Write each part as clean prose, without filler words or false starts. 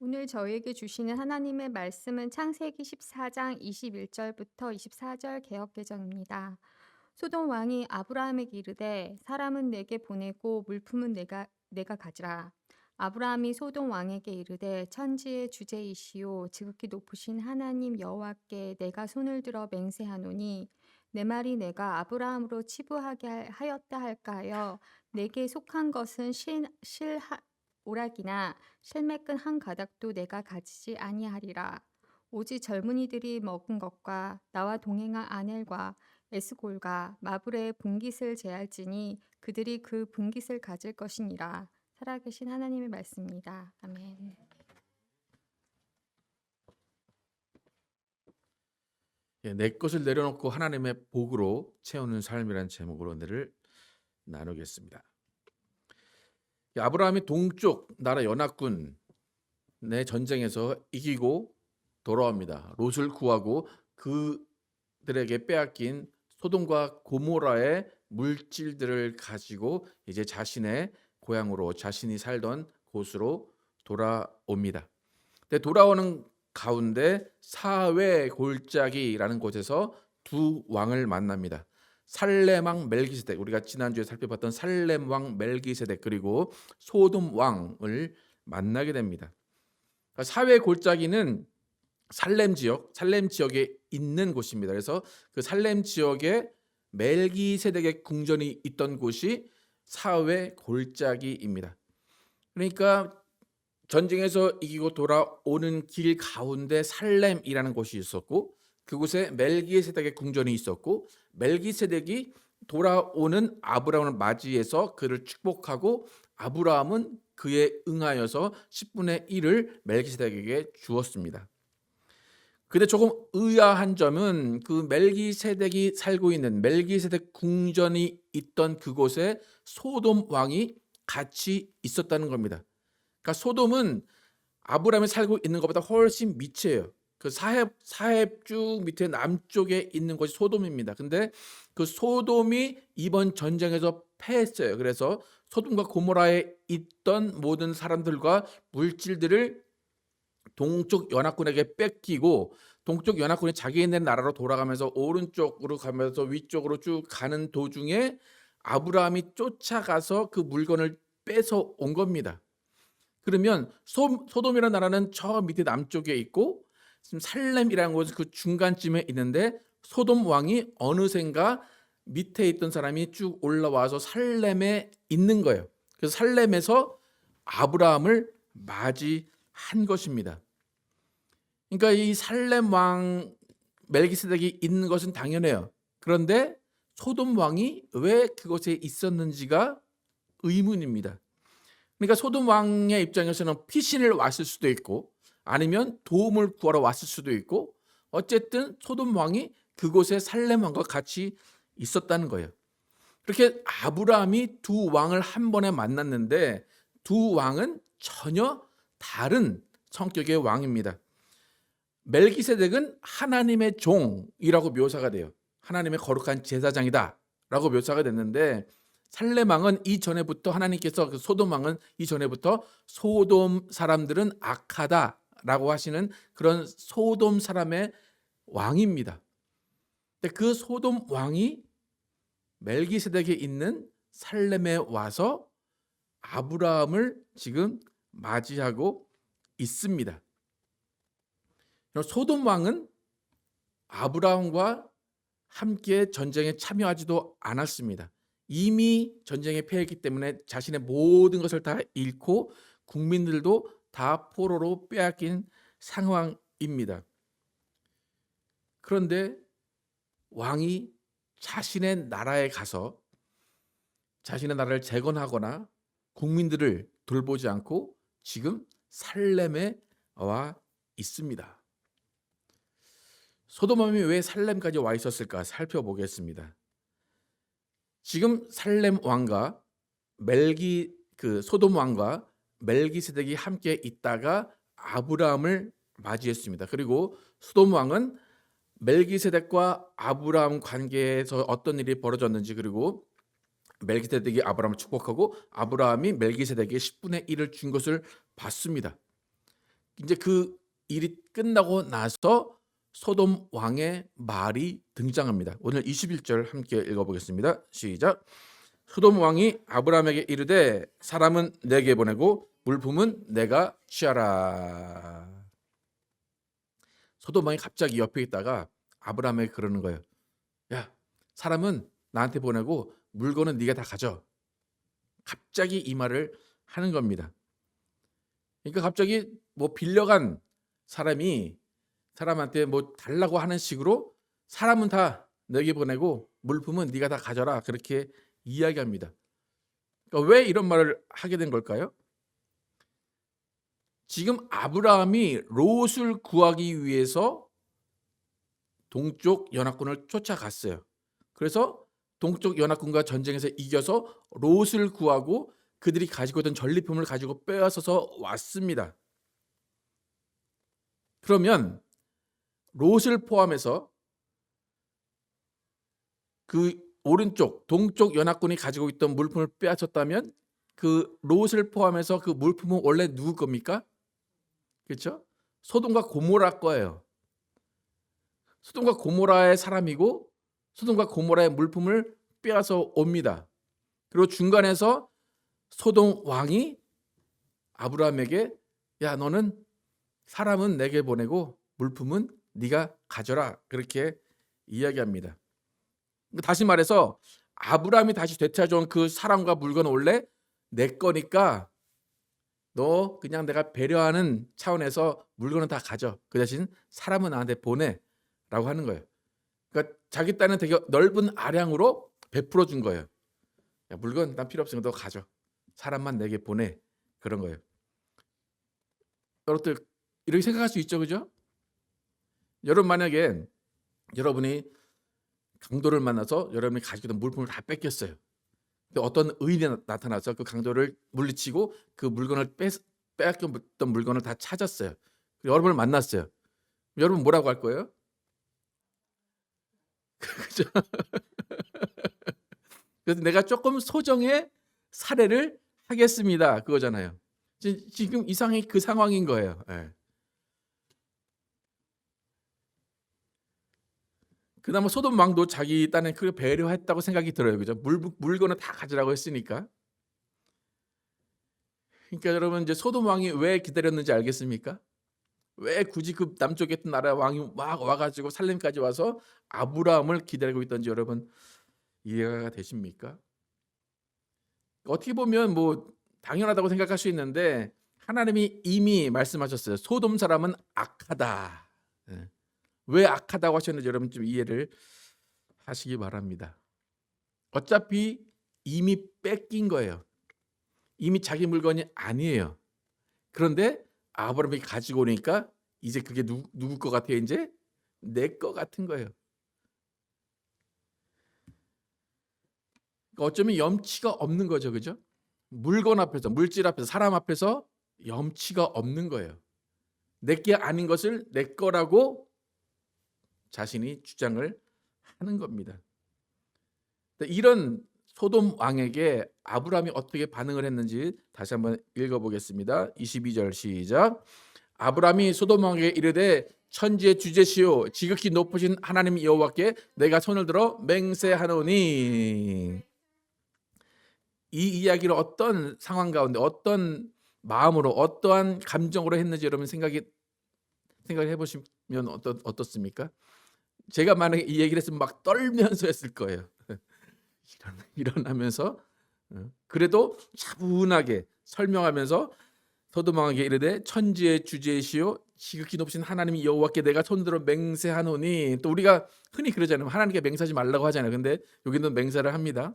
오늘 저희에게 주시는 하나님의 말씀은 창세기 14장 21절부터 24절 개역개정입니다. 소돔 왕이 아브라함에게 이르되 사람은 내게 보내고 물품은 내가 가지라. 아브라함이 소돔 왕에게 이르되 천지의 주제이시오 지극히 높으신 하나님 여호와께 내가 손을 들어 맹세하노니 내 말이 내가 아브라함으로 치부하게 하였다 할까 하여 내게 속한 것은 실 오락이나 실매끈 한 가닥도 내가 가지지 아니하리라. 오직 젊은이들이 먹은 것과 나와 동행한 아넬과 에스골과 마브레의 분깃을 제할지니 그들이 그 분깃을 가질 것이니라. 살아계신 하나님의 말씀입니다. 아멘. 내 것을 내려놓고 하나님의 복으로 채우는 삶이라는 제목으로 오늘을 나누겠습니다. 아브라함이 동쪽 나라 연합군의 전쟁에서 이기고 돌아옵니다. 롯을 구하고 그들에게 빼앗긴 소돔과 고모라의 물질들을 가지고 이제 자신의 고향으로 자신이 살던 곳으로 돌아옵니다. 근데 돌아오는 가운데 사회 골짜기라는 곳에서 두 왕을 만납니다. 살렘 왕 멜기세덱, 우리가 지난주에 살펴봤던 살렘 왕 멜기세덱, 그리고 소돔 왕을 만나게 됩니다. 사회 골짜기는 살렘 지역에 있는 곳입니다. 그래서 그 살렘 지역에 멜기세덱의 궁전이 있던 곳이 사회 골짜기입니다. 그러니까 전쟁에서 이기고 돌아오는 길 가운데 살렘이라는 곳이 있었고, 그곳에 멜기세덱의 궁전이 있었고, 멜기세덱이 돌아오는 아브라함을 맞이해서 그를 축복하고, 아브라함은 그에 응하여서 10분의 1을 멜기세덱에게 주었습니다. 근데 조금 의아한 점은 그 멜기세덱이 살고 있는 멜기세덱 궁전이 있던 그곳에 소돔 왕이 같이 있었다는 겁니다. 그러니까 소돔은 아브라함이 살고 있는 것보다 훨씬 밑이에요. 그 사해 쭉 밑에 남쪽에 있는 곳이 소돔입니다. 근데 그 소돔이 이번 전쟁에서 패했어요. 그래서 소돔과 고모라에 있던 모든 사람들과 물질들을 동쪽 연합군에게 뺏기고, 동쪽 연합군이 자기네 나라로 돌아가면서 오른쪽으로 가면서 위쪽으로 쭉 가는 도중에 아브라함이 쫓아가서 그 물건을 뺏어 온 겁니다. 그러면 소돔이라는 나라는 저 밑에 남쪽에 있고, 지금 살렘이라는 곳은 그 중간쯤에 있는데, 소돔 왕이 어느샌가 밑에 있던 사람이 쭉 올라와서 살렘에 있는 거예요. 그래서 살렘에서 아브라함을 맞이한 것입니다. 그러니까 이 살렘 왕 멜기세덱이 있는 것은 당연해요. 그런데 소돔 왕이 왜 그곳에 있었는지가 의문입니다. 그러니까 소돔 왕의 입장에서는 피신을 왔을 수도 있고, 아니면 도움을 구하러 왔을 수도 있고, 어쨌든 소돔 왕이 그곳에 살렘 왕과 같이 있었다는 거예요. 그렇게 아브라함이 두 왕을 한 번에 만났는데, 두 왕은 전혀 다른 성격의 왕입니다. 멜기세덱은 하나님의 종이라고 묘사가 돼요. 하나님의 거룩한 제사장이다 라고 묘사가 됐는데, 살렘 왕은 이전에부터 하나님께서, 그 소돔 왕은 이전에부터 소돔 사람들은 악하다 라고 하시는 그런 소돔 사람의 왕입니다. 근데 그 소돔 왕이 멜기세덱에 있는 살렘에 와서 아브라함을 지금 맞이하고 있습니다. 소돔 왕은 아브라함과 함께 전쟁에 참여하지도 않았습니다. 이미 전쟁에 패했기 때문에 자신의 모든 것을 다 잃고 국민들도 다 포로로 빼앗긴 상황입니다. 그런데 왕이 자신의 나라에 가서 자신의 나라를 재건하거나 국민들을 돌보지 않고 지금 살렘에 와 있습니다. 소돔 왕이 왜 살렘까지 와 있었을까 살펴보겠습니다. 지금 살렘 왕과 소돔 왕과 멜기세덱이 함께 있다가 아브라함을 맞이했습니다. 그리고 소돔 왕은 멜기세덱과 아브라함 관계에서 어떤 일이 벌어졌는지, 그리고 멜기세덱이 아브라함을 축복하고 아브라함이 멜기세덱에게 10분의 1을 준 것을 봤습니다. 이제 그 일이 끝나고 나서 소돔 왕의 말이 등장합니다. 오늘 21절 함께 읽어보겠습니다. 시작. 소돔 왕이 아브라함에게 이르되 사람은 내게 보내고 물품은 내가 취하라. 소돔 왕이 갑자기 옆에 있다가 아브라함에게 그러는 거예요. 야, 사람은 나한테 보내고 물건은 네가 다 가져. 갑자기 이 말을 하는 겁니다. 그러니까 갑자기 뭐 빌려간 사람이 사람한테 뭐 달라고 하는 식으로 사람은 다 내게 보내고 물품은 네가 다 가져라, 그렇게 이야기합니다. 그러니까 왜 이런 말을 하게 된 걸까요? 지금 아브라함이 롯을 구하기 위해서 동쪽 연합군을 쫓아갔어요. 그래서 동쪽 연합군과 전쟁에서 이겨서 롯을 구하고 그들이 가지고 있던 전리품을 가지고 빼앗아서 왔습니다. 그러면 롯을 포함해서 그 오른쪽 동쪽 연합군이 가지고 있던 물품을 빼앗았다면 그 롯을 포함해서 그 물품은 원래 누구 겁니까? 그렇죠? 소돔과 고모라 거예요. 소돔과 고모라의 사람이고 소돔과 고모라의 물품을 빼앗아 옵니다. 그리고 중간에서 소돔 왕이 아브라함에게 야, 너는 사람은 내게 보내고 물품은 네가 가져라, 그렇게 이야기합니다. 다시 말해서 아브라함이 다시 되찾아온 그 사람과 물건은 원래 내 거니까 너 그냥 내가 배려하는 차원에서 물건은 다 가져. 그 대신 사람은 나한테 보내라고 하는 거예요. 그러니까 자기 딴은 되게 넓은 아량으로 베풀어 준 거예요. 야, 물건 난 필요 없으니까 너 가져. 사람만 내게 보내. 그런 거예요. 여러분들 이렇게 생각할 수 있죠, 그죠? 여러분 만약에 여러분이 강도를 만나서 여러분이 가지고 있던 물품을 다 뺏겼어요. 근데 어떤 의인이 나타나서 그 강도를 물리치고 그 물건을 빼앗겼던 물건을 다 찾았어요. 여러분을 만났어요. 여러분 뭐라고 할 거예요? 그죠? 그래서 내가 조금 소정의 살해를 하겠습니다, 그거잖아요. 지금 이상이 그 상황인 거예요. 예. 그나마 소돔 왕도 자기 딴에 그 배려했다고 생각이 들어요, 그죠? 물건은 다 가지라고 했으니까. 그러니까 여러분 이제 소돔 왕이 왜 기다렸는지 알겠습니까? 왜 굳이 그 남쪽에 있던 나라 왕이 막 와가지고 살렘까지 와서 아브라함을 기다리고 있던지 여러분 이해가 되십니까? 어떻게 보면 뭐 당연하다고 생각할 수 있는데 하나님이 이미 말씀하셨어요. 소돔 사람은 악하다. 예. 왜 악하다고 하셨는지 여러분 좀 이해를 하시기 바랍니다. 어차피 이미 뺏긴 거예요. 이미 자기 물건이 아니에요. 그런데 아브라함이 가지고 오니까 이제 그게 누구 거 같아요? 이제 내 거 같은 거예요. 그러니까 어쩌면 염치가 없는 거죠, 그죠? 물건 앞에서, 물질 앞에서, 사람 앞에서 염치가 없는 거예요. 내 게 아닌 것을 내 거라고 자신이 주장을 하는 겁니다. 이런 소돔 왕에게 아브라함이 어떻게 반응을 했는지 다시 한번 읽어보겠습니다. 22절 시작. 아브라함이 소돔 왕에게 이르되 천지의 주제시오 지극히 높으신 하나님 여호와께 내가 손을 들어 맹세하노니. 이 이야기를 어떤 상황 가운데 어떤 마음으로 어떠한 감정으로 했는지 여러분 생각을 해보시면 어떻습니까? 제가 만약에 이 얘기를 했으면 막 떨면서 했을 거예요. 일어나면서 그래도 차분하게 설명하면서 소돔 왕에게 이르되 천지의 주제시오 지극히 높으신 하나님 여호와께 내가 손들어 맹세하노니. 또 우리가 흔히 그러잖아요. 하나님께 맹세하지 말라고 하잖아요. 근데 여기는 맹세를 합니다.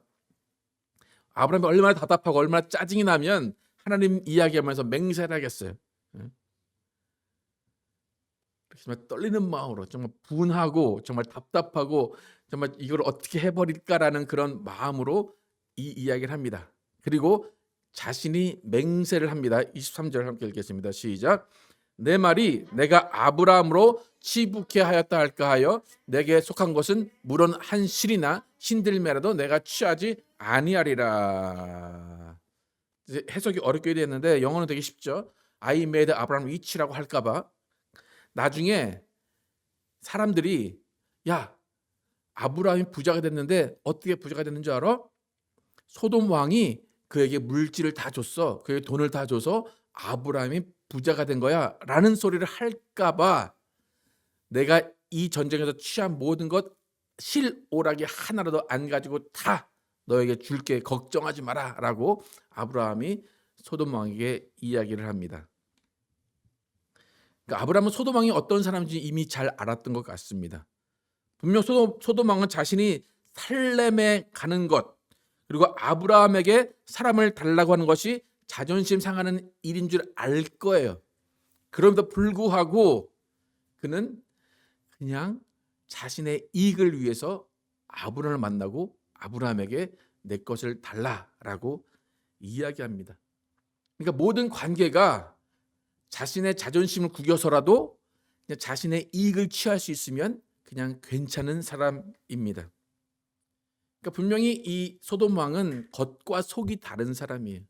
아브라함이 얼마나 답답하고 얼마나 짜증이 나면 하나님 이야기하면서 맹세를 하겠어요. 정말 떨리는 마음으로 정말 분하고 정말 답답하고 정말 이걸 어떻게 해버릴까라는 그런 마음으로 이 이야기를 합니다. 그리고 자신이 맹세를 합니다. 23절 함께 읽겠습니다. 시작. 내 말이 내가 아브라함으로 치북해 하였다 할까 하여 내게 속한 것은 물론 한 실이나 신들매라도 내가 취하지 아니하리라. 이제 해석이 어렵게 되었는데 영어는 되게 쉽죠. I made Abraham rich라고 할까 봐 나중에 사람들이 야, 아브라함이 부자가 됐는데 어떻게 부자가 됐는 줄 알아? 소돔 왕이 그에게 물질을 다 줬어. 그에게 돈을 다 줘서 아브라함이 부자가 된 거야 라는 소리를 할까 봐 내가 이 전쟁에서 취한 모든 것 실오라기 하나라도 안 가지고 다 너에게 줄게 걱정하지 마라 라고 아브라함이 소돔 왕에게 이야기를 합니다. 그러니까 아브라함은 소돔 왕이 어떤 사람인지 이미 잘 알았던 것 같습니다. 분명 소돔 왕은 자신이 살렘에 가는 것 그리고 아브라함에게 사람을 달라고 하는 것이 자존심 상하는 일인 줄 알 거예요. 그럼에도 불구하고 그는 그냥 자신의 이익을 위해서 아브라함을 만나고 아브라함에게 내 것을 달라라고 이야기합니다. 그러니까 모든 관계가 자신의 자존심을 구겨서라도 그냥 자신의 이익을 취할 수 있으면 그냥 괜찮은 사람입니다. 그러니까 분명히 이 소돔 왕은 겉과 속이 다른 사람이에요.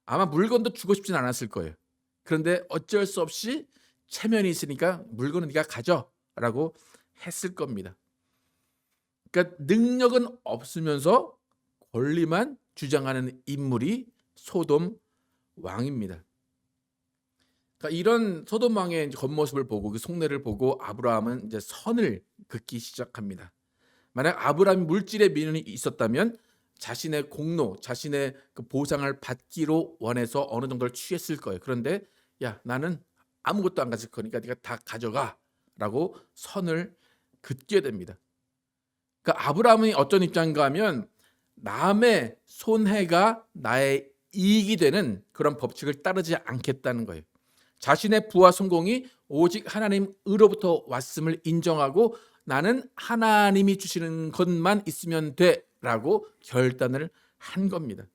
아마 물건도 주고 싶진 않았을 거예요. 그런데 어쩔 수 없이 체면이 있으니까 물건은 네가 가져라고 했을 겁니다. 그러니까 능력은 없으면서 권리만 주장하는 인물이 소돔 왕입니다. 그러니까 이런 소돔 왕의 겉모습을 보고 그 속내를 보고 아브라함은 이제 선을 긋기 시작합니다. 만약 아브라함이 물질의 미련이 있었다면 자신의 공로, 자신의 그 보상을 받기로 원해서 어느 정도를 취했을 거예요. 그런데 야, 나는 아무것도 안 가질 거니까 네가 다 가져가라고 선을 긋게 됩니다. 그러니까 아브라함이 어떤 입장인가 하면 남의 손해가 나의 이익이 되는 그런 법칙을 따르지 않겠다는 거예요. 자신의 부와 성공이 오직 하나님으로부터 왔음을 인정하고 나는 하나님이 주시는 것만 있으면 돼라고 결단을 한 겁니다.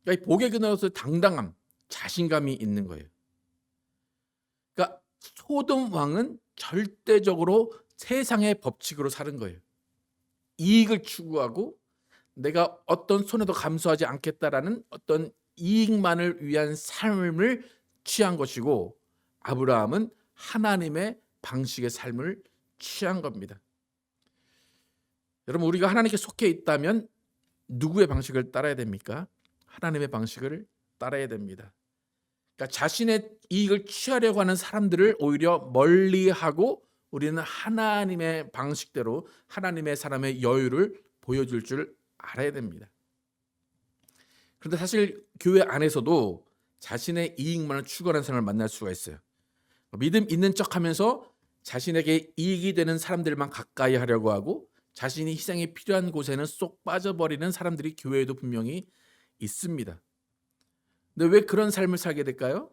그러니까 복의 근원으로서 당당함, 자신감이 있는 거예요. 그러니까 소돔 왕은 절대적으로 세상의 법칙으로 사는 거예요. 이익을 추구하고 내가 어떤 손해도 감수하지 않겠다라는 어떤 이익만을 위한 삶을 취한 것이고 아브라함은 하나님의 방식의 삶을 취한 겁니다. 여러분 우리가 하나님께 속해 있다면 누구의 방식을 따라야 됩니까? 하나님의 방식을 따라야 됩니다. 그러니까 자신의 이익을 취하려고 하는 사람들을 오히려 멀리하고 우리는 하나님의 방식대로 하나님의 사람의 여유를 보여줄 줄 알아야 됩니다. 그런데 사실 교회 안에서도 자신의 이익만을 추구하는 사람을 만날 수가 있어요. 믿음 있는 척하면서 자신에게 이익이 되는 사람들만 가까이 하려고 하고 자신이 희생이 필요한 곳에는 쏙 빠져버리는 사람들이 교회에도 분명히 있습니다. 근데 왜 그런 삶을 살게 될까요?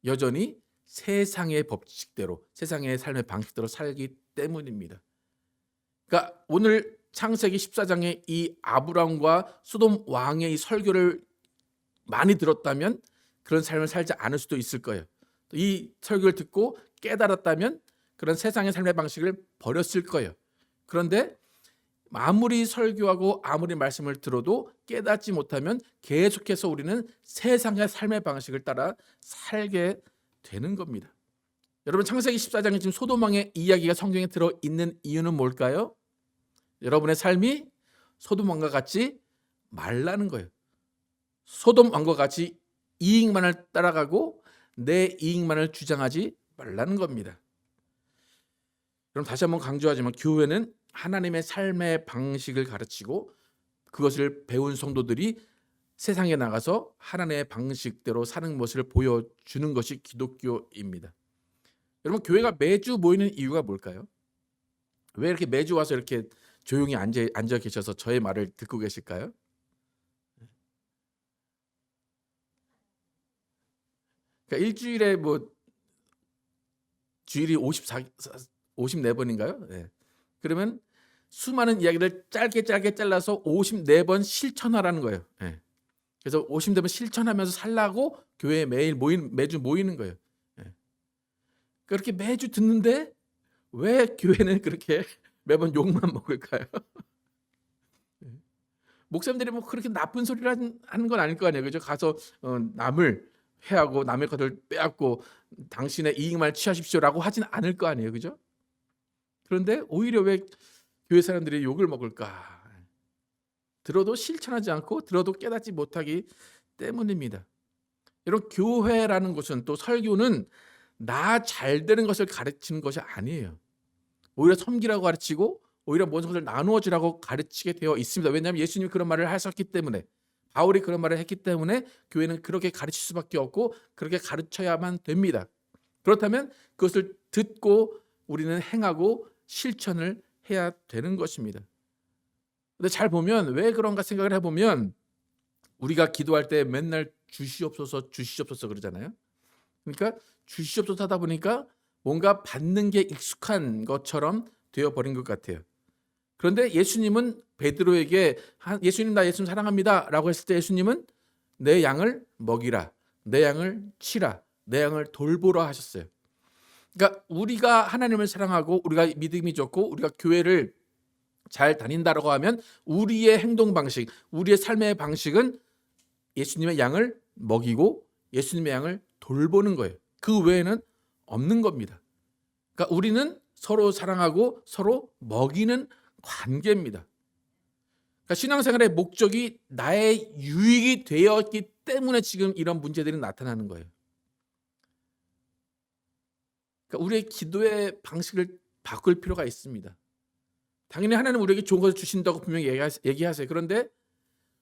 여전히 세상의 법칙대로 세상의 삶의 방식대로 살기 때문입니다. 그러니까 오늘 창세기 14장의 이 아브람과 소돔 왕의 이 설교를 많이 들었다면 그런 삶을 살지 않을 수도 있을 거예요. 이 설교를 듣고 깨달았다면 그런 세상의 삶의 방식을 버렸을 거예요. 그런데 아무리 설교하고 아무리 말씀을 들어도 깨닫지 못하면 계속해서 우리는 세상의 삶의 방식을 따라 살게 되는 겁니다. 여러분 창세기 14장에 지금 소돔 왕의 이야기가 성경에 들어있는 이유는 뭘까요? 여러분의 삶이 소돔 왕과 같지 말라는 거예요. 소돔 왕과 같이 이익만을 따라가고 내 이익만을 주장하지 말라는 겁니다. 그럼 다시 한번 강조하지만 교회는 하나님의 삶의 방식을 가르치고 그것을 배운 성도들이 세상에 나가서 하나님의 방식대로 사는 모습을 보여주는 것이 기독교입니다. 여러분 교회가 매주 모이는 이유가 뭘까요? 왜 이렇게 매주 와서 이렇게 조용히 앉아 계셔서 저의 말을 듣고 계실까요? 그러니까 일주일에 뭐 주일이 54번인가요? 네. 그러면 수많은 이야기를 짧게 잘라서 54번 실천하라는 거예요. 네. 그래서 54번 실천하면서 살라고 교회에 매주 모이는 거예요. 네. 그렇게 매주 듣는데 왜 교회는 그렇게 매번 욕만 먹을까요? 목사님들이 뭐 그렇게 나쁜 소리를 하는 건 아닐 거 아니에요. 그죠? 가서 남을 해하고 남의 것을 빼앗고 당신의 이익만 취하십시오라고 하진 않을 거 아니에요, 그죠? 그런데 오히려 왜 교회 사람들이 욕을 먹을까? 들어도 실천하지 않고 들어도 깨닫지 못하기 때문입니다. 여러분, 교회라는 것은, 또 설교는 나 잘 되는 것을 가르치는 것이 아니에요. 오히려 섬기라고 가르치고 오히려 모든 것을 나누어 주라고 가르치게 되어 있습니다. 왜냐하면 예수님이 그런 말을 하셨기 때문에, 바울이 그런 말을 했기 때문에 교회는 그렇게 가르칠 수밖에 없고 그렇게 가르쳐야만 됩니다. 그렇다면 그것을 듣고 우리는 행하고 실천을 해야 되는 것입니다. 근데 잘 보면 왜 그런가 생각을 해보면, 우리가 기도할 때 맨날 주시옵소서 주시옵소서 그러잖아요. 그러니까 주시옵소서 하다 보니까 뭔가 받는 게 익숙한 것처럼 되어버린 것 같아요. 그런데 예수님은 베드로에게 예수님, 나 예수님 사랑합니다 라고 했을 때 예수님은 내 양을 먹이라, 내 양을 치라, 내 양을 돌보라 하셨어요. 그러니까 우리가 하나님을 사랑하고 우리가 믿음이 좋고 우리가 교회를 잘 다닌다라고 하면 우리의 행동 방식, 우리의 삶의 방식은 예수님의 양을 먹이고 예수님의 양을 돌보는 거예요. 그 외에는 없는 겁니다. 그러니까 우리는 서로 사랑하고 서로 먹이는 관계입니다. 그러니까 신앙생활의 목적이 나의 유익이 되었기 때문에 지금 이런 문제들이 나타나는 거예요. 그러니까 우리의 기도의 방식을 바꿀 필요가 있습니다. 당연히 하나님 우리에게 좋은 것을 주신다고 분명히 얘기하세요. 그런데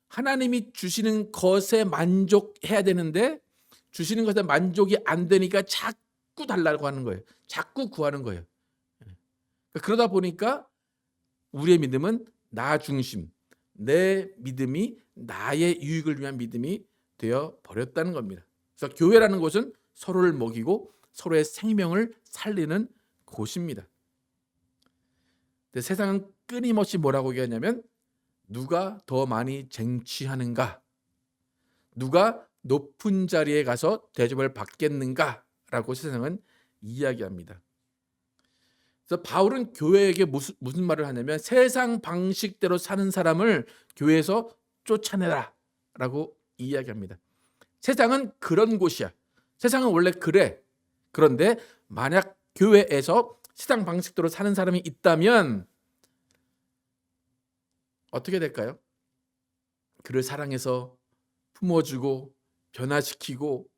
하나님이 주시는 것에 만족해야 되는데 주시는 것에 만족이 안 되니까 자꾸 달라고 하는 거예요. 자꾸 구하는 거예요. 그러다 보니까 우리의 믿음은 나 중심, 내 믿음이 나의 유익을 위한 믿음이 되어 버렸다는 겁니다. 그래서 교회라는 곳은 서로를 먹이고 서로의 생명을 살리는 곳입니다. 근데 세상은 끊임없이 뭐라고 얘기하냐면, 누가 더 많이 쟁취하는가, 누가 높은 자리에 가서 대접을 받겠는가라고 세상은 이야기합니다. 그래서 바울은 교회에게 무슨 말을 하냐면, 세상 방식대로 사는 사람을 교회에서 쫓아내라 라고 이야기합니다. 세상은 그런 곳이야. 세상은 원래 그래. 그런데 만약 교회에서 세상 방식대로 사는 사람이 있다면 어떻게 될까요? 그를 사랑해서 품어주고 변화시키고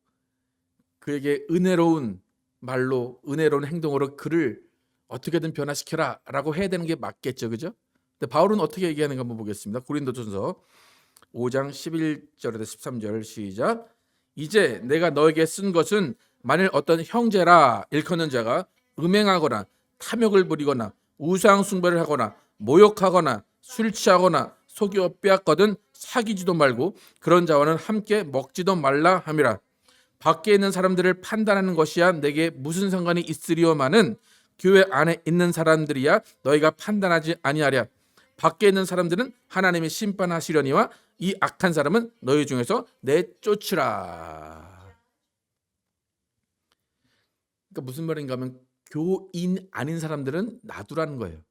그에게 은혜로운 말로, 은혜로운 행동으로 그를 어떻게든 변화시켜라 라고 해야 되는 게 맞겠죠, 그죠? 근데 바울은 어떻게 얘기하는가 한번 보겠습니다. 고린도전서 5장 11절에서 13절 시작. 이제 내가 너에게 쓴 것은 만일 어떤 형제라 일컫는 자가 음행하거나 탐욕을 부리거나 우상 숭배를 하거나 모욕하거나 술 취하거나 속여 빼앗거든 사귀지도 말고 그런 자와는 함께 먹지도 말라 함이라. 밖에 있는 사람들을 판단하는 것이야 내게 무슨 상관이 있으리오마는 교회 안에 있는 사람들이야 너희가 판단하지 아니하랴. 밖에 있는 사람들은 하나님이 심판하시려니와 이 악한 사람은 너희 중에서 내쫓으라. 그러니까 무슨 말인가 하면, 교인 아닌 사람들은 놔두라는 거예요.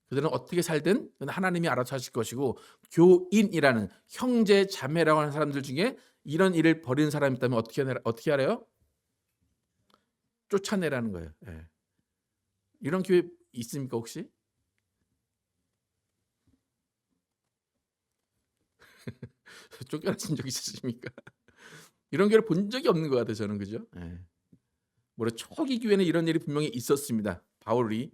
그들은 어떻게 살든 하나님이 알아서 하실 것이고, 교인이라는 형제 자매라고 하는 사람들 중에 이런 일을 벌이는 사람이 있다면 어떻게 하래요? 쫓아내라는 거예요. 예. 이런 교회 있습니까 혹시? 쫓겨나신 적 있으십니까? 이런 교회를 본 적이 없는 것 같아요, 저는. 그죠? 예. 물론 초기 교회는 이런 일이 분명히 있었습니다. 바울이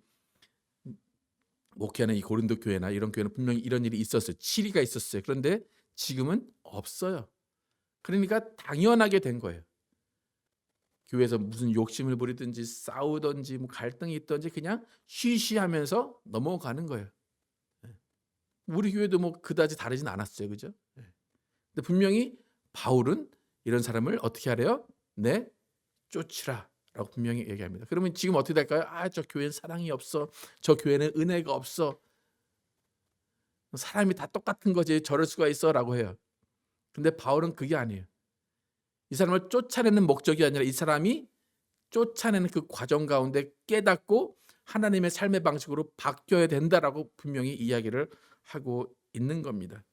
목회하는 이 고린도 교회나 이런 교회는 분명히 이런 일이 있었어요. 치리가 있었어요. 그런데 지금은 없어요. 그러니까 당연하게 된 거예요. 교회에서 무슨 욕심을 부리든지 싸우든지 뭐 갈등이 있든지 그냥 쉬쉬하면서 넘어가는 거예요. 우리 교회도 뭐 그다지 다르진 않았어요. 그죠? 근데 분명히 바울은 이런 사람을 어떻게 하래요? 쫓으라 라고 분명히 얘기합니다. 그러면 지금 어떻게 될까요? 저 교회는 사랑이 없어. 저 교회는 은혜가 없어. 사람이 다 똑같은 거지. 저럴 수가 있어 라고 해요. 근데 바울은 그게 아니에요. 이 사람을 쫓아내는 목적이 아니라 이 사람이 쫓아내는 그 과정 가운데 깨닫고 하나님의 삶의 방식으로 바뀌어야 된다라고 분명히 이야기를 하고 있는 겁니다.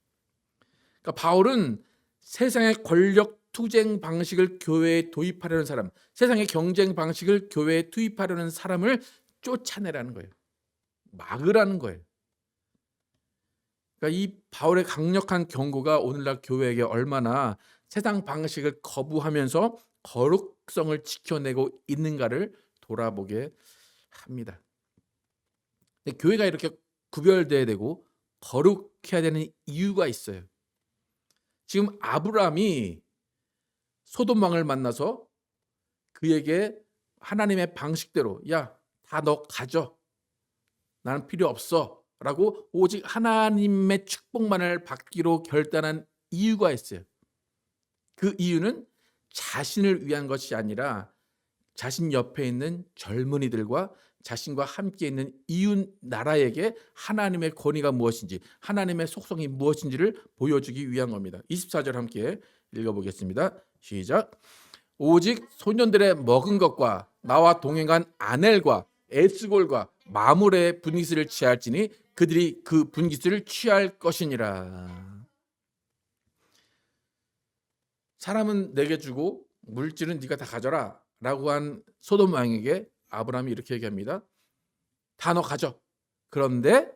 그러니까 바울은 세상의 권력 투쟁 방식을 교회에 도입하려는 사람, 세상의 경쟁 방식을 교회에 투입하려는 사람을 쫓아내라는 거예요. 막으라는 거예요. 그러니까 이 바울의 강력한 경고가 오늘날 교회에게 얼마나 세상 방식을 거부하면서 거룩성을 지켜내고 있는가를 돌아보게 합니다. 근데 교회가 이렇게 구별돼야 되고 거룩해야 되는 이유가 있어요. 지금 아브라함이 소돔 왕을 만나서 그에게 하나님의 방식대로 야, 다 너 가져. 나는 필요 없어. 라고 오직 하나님의 축복만을 받기로 결단한 이유가 있어요. 그 이유는 자신을 위한 것이 아니라 자신 옆에 있는 젊은이들과 자신과 함께 있는 이웃 나라에게 하나님의 권위가 무엇인지, 하나님의 속성이 무엇인지를 보여주기 위한 겁니다. 24절 함께 읽어보겠습니다. 시작. 오직 소년들의 먹은 것과 나와 동행한 아넬과 에스골과 마물의 분깃을 취할지니 그들이 그 분깃을 취할 것이니라. 사람은 내게 주고 물질은 네가 다 가져라 라고 한 소돔 왕에게 아브라함이 이렇게 얘기합니다. 다 너 가져. 그런데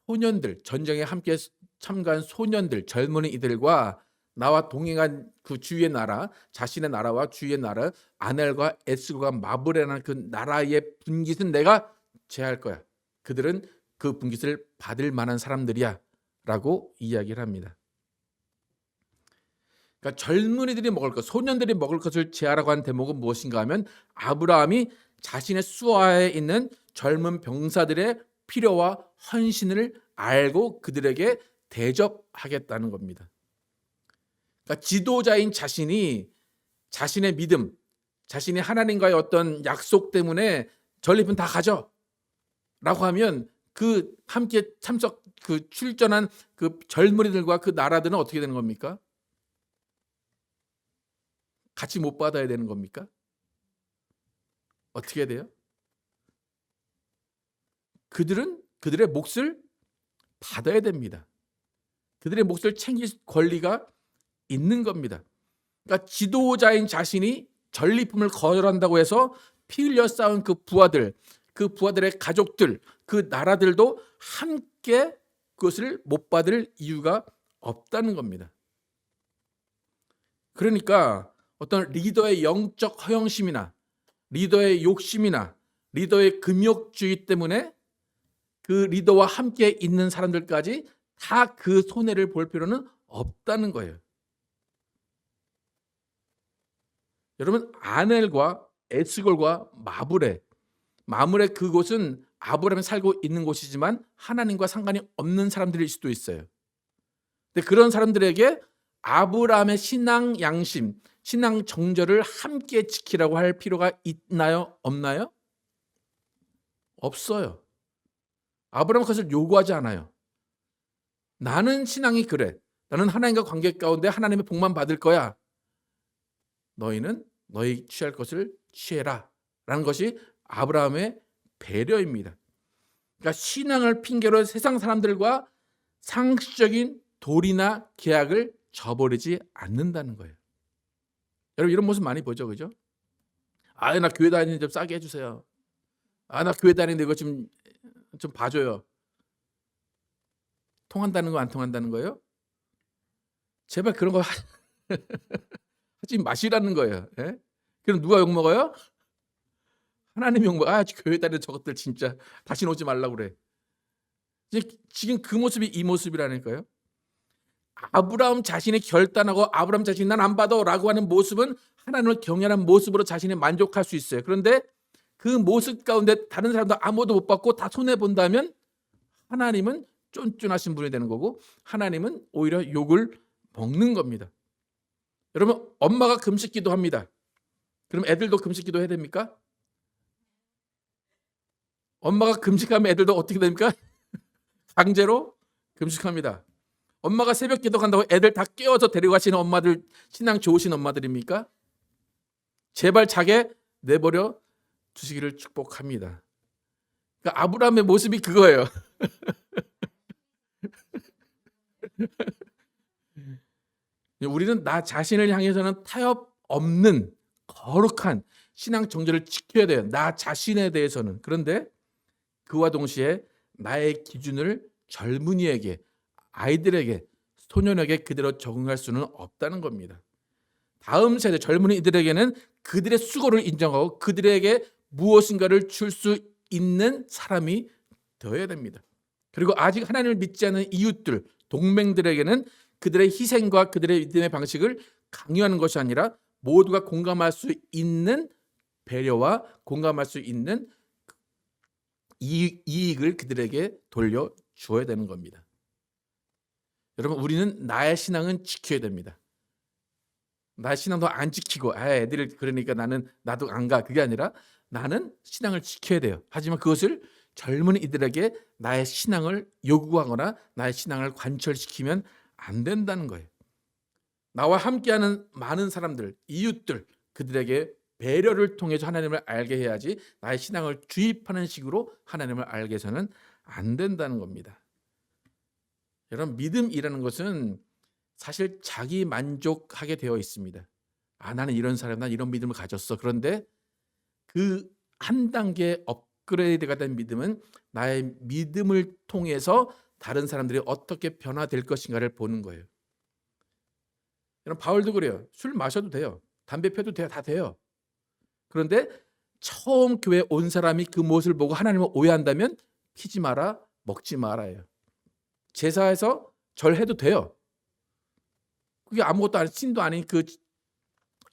소년들, 전쟁에 함께 참가한 소년들, 젊은이들과 나와 동행한 그 주위의 나라, 자신의 나라와 주위의 나라, 아넬과 에스고가 마블이라는 그 나라의 분깃은 내가 제할 거야. 그들은 그 분깃을 받을 만한 사람들이야 라고 이야기를 합니다. 그러니까 젊은이들이 먹을 것, 소년들이 먹을 것을 제하라고 한 대목은 무엇인가 하면 아브라함이 자신의 수하에 있는 젊은 병사들의 필요와 헌신을 알고 그들에게 대접하겠다는 겁니다. 그러니까 지도자인 자신이 자신의 믿음, 자신이 하나님과의 어떤 약속 때문에 전리품 다 가져 라고 하면 그 함께 그 출전한 그 젊은이들과 그 나라들은 어떻게 되는 겁니까? 같이 못 받아야 되는 겁니까? 어떻게 돼요? 그들은 그들의 몫을 받아야 됩니다. 그들의 몫을 챙길 권리가 있는 겁니다. 그러니까 지도자인 자신이 전리품을 거절한다고 해서 피 흘려 싸운 그 부하들, 그 부하들의 가족들, 그 나라들도 함께 그것을 못 받을 이유가 없다는 겁니다. 그러니까 어떤 리더의 영적 허영심이나 리더의 욕심이나 리더의 금욕주의 때문에 그 리더와 함께 있는 사람들까지 다 그 손해를 볼 필요는 없다는 거예요. 여러분, 아넬과 에스골과 마물의 그곳은 아브라함이 살고 있는 곳이지만 하나님과 상관이 없는 사람들일 수도 있어요. 근데 그런 사람들에게 아브라함의 신앙 양심, 신앙 정절을 함께 지키라고 할 필요가 있나요? 없나요? 없어요. 아브라함은 그것을 요구하지 않아요. 나는 신앙이 그래. 나는 하나님과 관계 가운데 하나님의 복만 받을 거야. 너희는 너희 취할 것을 취해라 라는 것이 아브라함의 배려입니다. 그러니까 신앙을 핑계로 세상 사람들과 상식적인 도리나 계약을 저버리지 않는다는 거예요. 여러분 이런 모습 많이 보죠, 그죠? 아, 나 교회 다니는데 좀 싸게 해주세요. 아, 나 교회 다니는데 이거 좀 봐줘요. 통한다는 거 안 통한다는 거예요? 제발 그런 거 하지 마시라는 거예요. 예? 그럼 누가 욕 먹어요? 하나님 욕 먹어. 아, 교회 다니는 저것들 진짜 다시 오지 말라고 그래. 지금 그 모습이 이 모습이라니까요. 아브라함 자신이 결단하고 아브라함 자신이 난 안 받아라고 하는 모습은 하나님을 경외하는 모습으로 자신이 만족할 수 있어요. 그런데 그 모습 가운데 다른 사람도 아무도 못 받고 다 손해 본다면 하나님은 쫀쫀하신 분이 되는 거고 하나님은 오히려 욕을 먹는 겁니다. 여러분 엄마가 금식 기도합니다. 그럼 애들도 금식 기도해야 됩니까? 엄마가 금식하면 애들도 어떻게 됩니까? 강제로 금식합니다. 엄마가 새벽 기도 간다고 애들 다 깨워서 데려가시는 엄마들 신앙 좋으신 엄마들입니까? 제발 자게 내버려 두시기를 축복합니다. 그러니까 아브라함의 모습이 그거예요. 우리는 나 자신을 향해서는 타협 없는 거룩한 신앙 정절을 지켜야 돼요. 나 자신에 대해서는. 그런데 그와 동시에 나의 기준을 젊은이에게, 아이들에게, 소년에게 그대로 적응할 수는 없다는 겁니다. 다음 세대 젊은이들에게는 그들의 수고를 인정하고 그들에게 무엇인가를 줄 수 있는 사람이 되어야 됩니다. 그리고 아직 하나님을 믿지 않는 이웃들, 동맹들에게는 그들의 희생과 그들의 믿음의 방식을 강요하는 것이 아니라 모두가 공감할 수 있는 배려와 공감할 수 있는 이익을 그들에게 돌려주어야 되는 겁니다. 여러분, 우리는 나의 신앙은 지켜야 됩니다. 나의 신앙도 안 지키고 애들 그러니까 나도 안 가, 그게 아니라 나는 신앙을 지켜야 돼요. 하지만 그것을 젊은이들에게 나의 신앙을 요구하거나 나의 신앙을 관철시키면 안 된다는 거예요. 나와 함께하는 많은 사람들, 이웃들, 그들에게 배려를 통해서 하나님을 알게 해야지 나의 신앙을 주입하는 식으로 하나님을 알게 해서는 안 된다는 겁니다. 여러분, 믿음이라는 것은 사실 자기 만족하게 되어 있습니다. 나는 이런 사람, 난 이런 믿음을 가졌어. 그런데 그 한 단계 업그레이드가 된 믿음은 나의 믿음을 통해서 다른 사람들이 어떻게 변화될 것인가를 보는 거예요. 여러분, 바울도 그래요. 술 마셔도 돼요. 담배 펴도 돼요. 다 돼요. 그런데 처음 교회에 온 사람이 그 모습을 보고 하나님을 오해한다면 피지 마라, 먹지 말아요. 제사에서 절해도 돼요. 그게 아무것도 아닌, 신도 아닌 그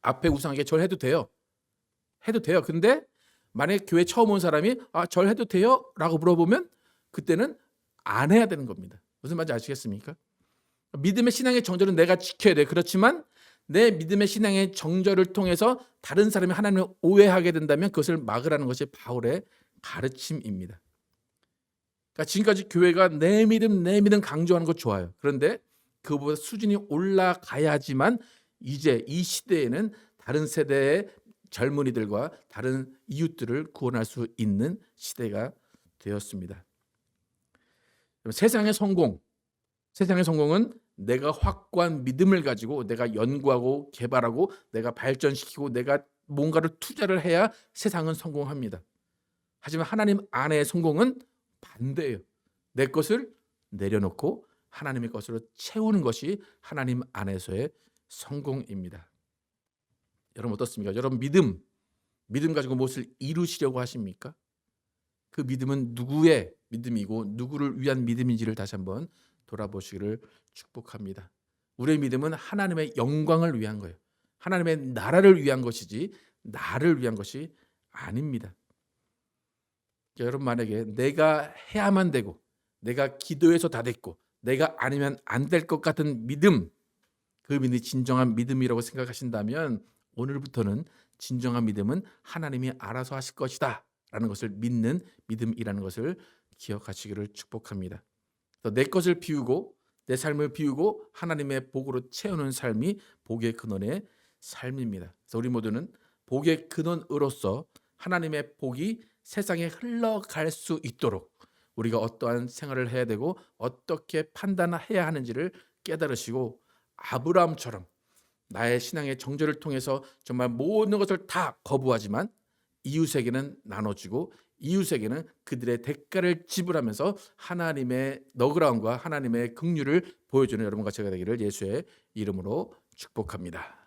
앞에 우상에게 절해도 돼요. 해도 돼요. 근데 만약에 교회 처음 온 사람이 절해도 돼요? 라고 물어보면 그때는 안 해야 되는 겁니다. 무슨 말인지 아시겠습니까? 믿음의 신앙의 정절은 내가 지켜야 돼. 그렇지만 내 믿음의 신앙의 정절을 통해서 다른 사람이 하나님을 오해하게 된다면 그것을 막으라는 것이 바울의 가르침입니다. 그러니까 지금까지 교회가 내 믿음 강조하는 거 좋아요. 그런데 그보다 수준이 올라가야지만 이제 이 시대에는 다른 세대의 젊은이들과 다른 이웃들을 구원할 수 있는 시대가 되었습니다. 세상의 성공은 내가 확고한 믿음을 가지고 내가 연구하고 개발하고 내가 발전시키고 내가 뭔가를 투자를 해야 세상은 성공합니다. 하지만 하나님 안에의 성공은 반대예요. 내 것을 내려놓고 하나님의 것으로 채우는 것이 하나님 안에서의 성공입니다. 여러분 어떻습니까? 여러분 믿음 가지고 무엇을 이루시려고 하십니까? 그 믿음은 누구의 믿음이고 누구를 위한 믿음인지를 다시 한번 돌아보시기를 축복합니다. 우리의 믿음은 하나님의 영광을 위한 거예요. 하나님의 나라를 위한 것이지 나를 위한 것이 아닙니다. 여러분, 만약에 내가 해야만 되고 내가 기도해서 다 됐고 내가 아니면 안 될 것 같은 믿음, 그 믿음이 진정한 믿음이라고 생각하신다면 오늘부터는 진정한 믿음은 하나님이 알아서 하실 것이다 라는 것을 믿는 믿음이라는 것을 기억하시기를 축복합니다. 내 것을 비우고 내 삶을 비우고 하나님의 복으로 채우는 삶이 복의 근원의 삶입니다. 그래서 우리 모두는 복의 근원으로서 하나님의 복이 세상에 흘러갈 수 있도록 우리가 어떠한 생활을 해야 되고 어떻게 판단해야 하는지를 깨달으시고 아브라함처럼 나의 신앙의 정절을 통해서 정말 모든 것을 다 거부하지만 이웃에게는 나눠주고 이웃에게는 그들의 대가를 지불하면서 하나님의 너그러움과 하나님의 긍휼을 보여주는 여러분과 제가 되기를 예수의 이름으로 축복합니다.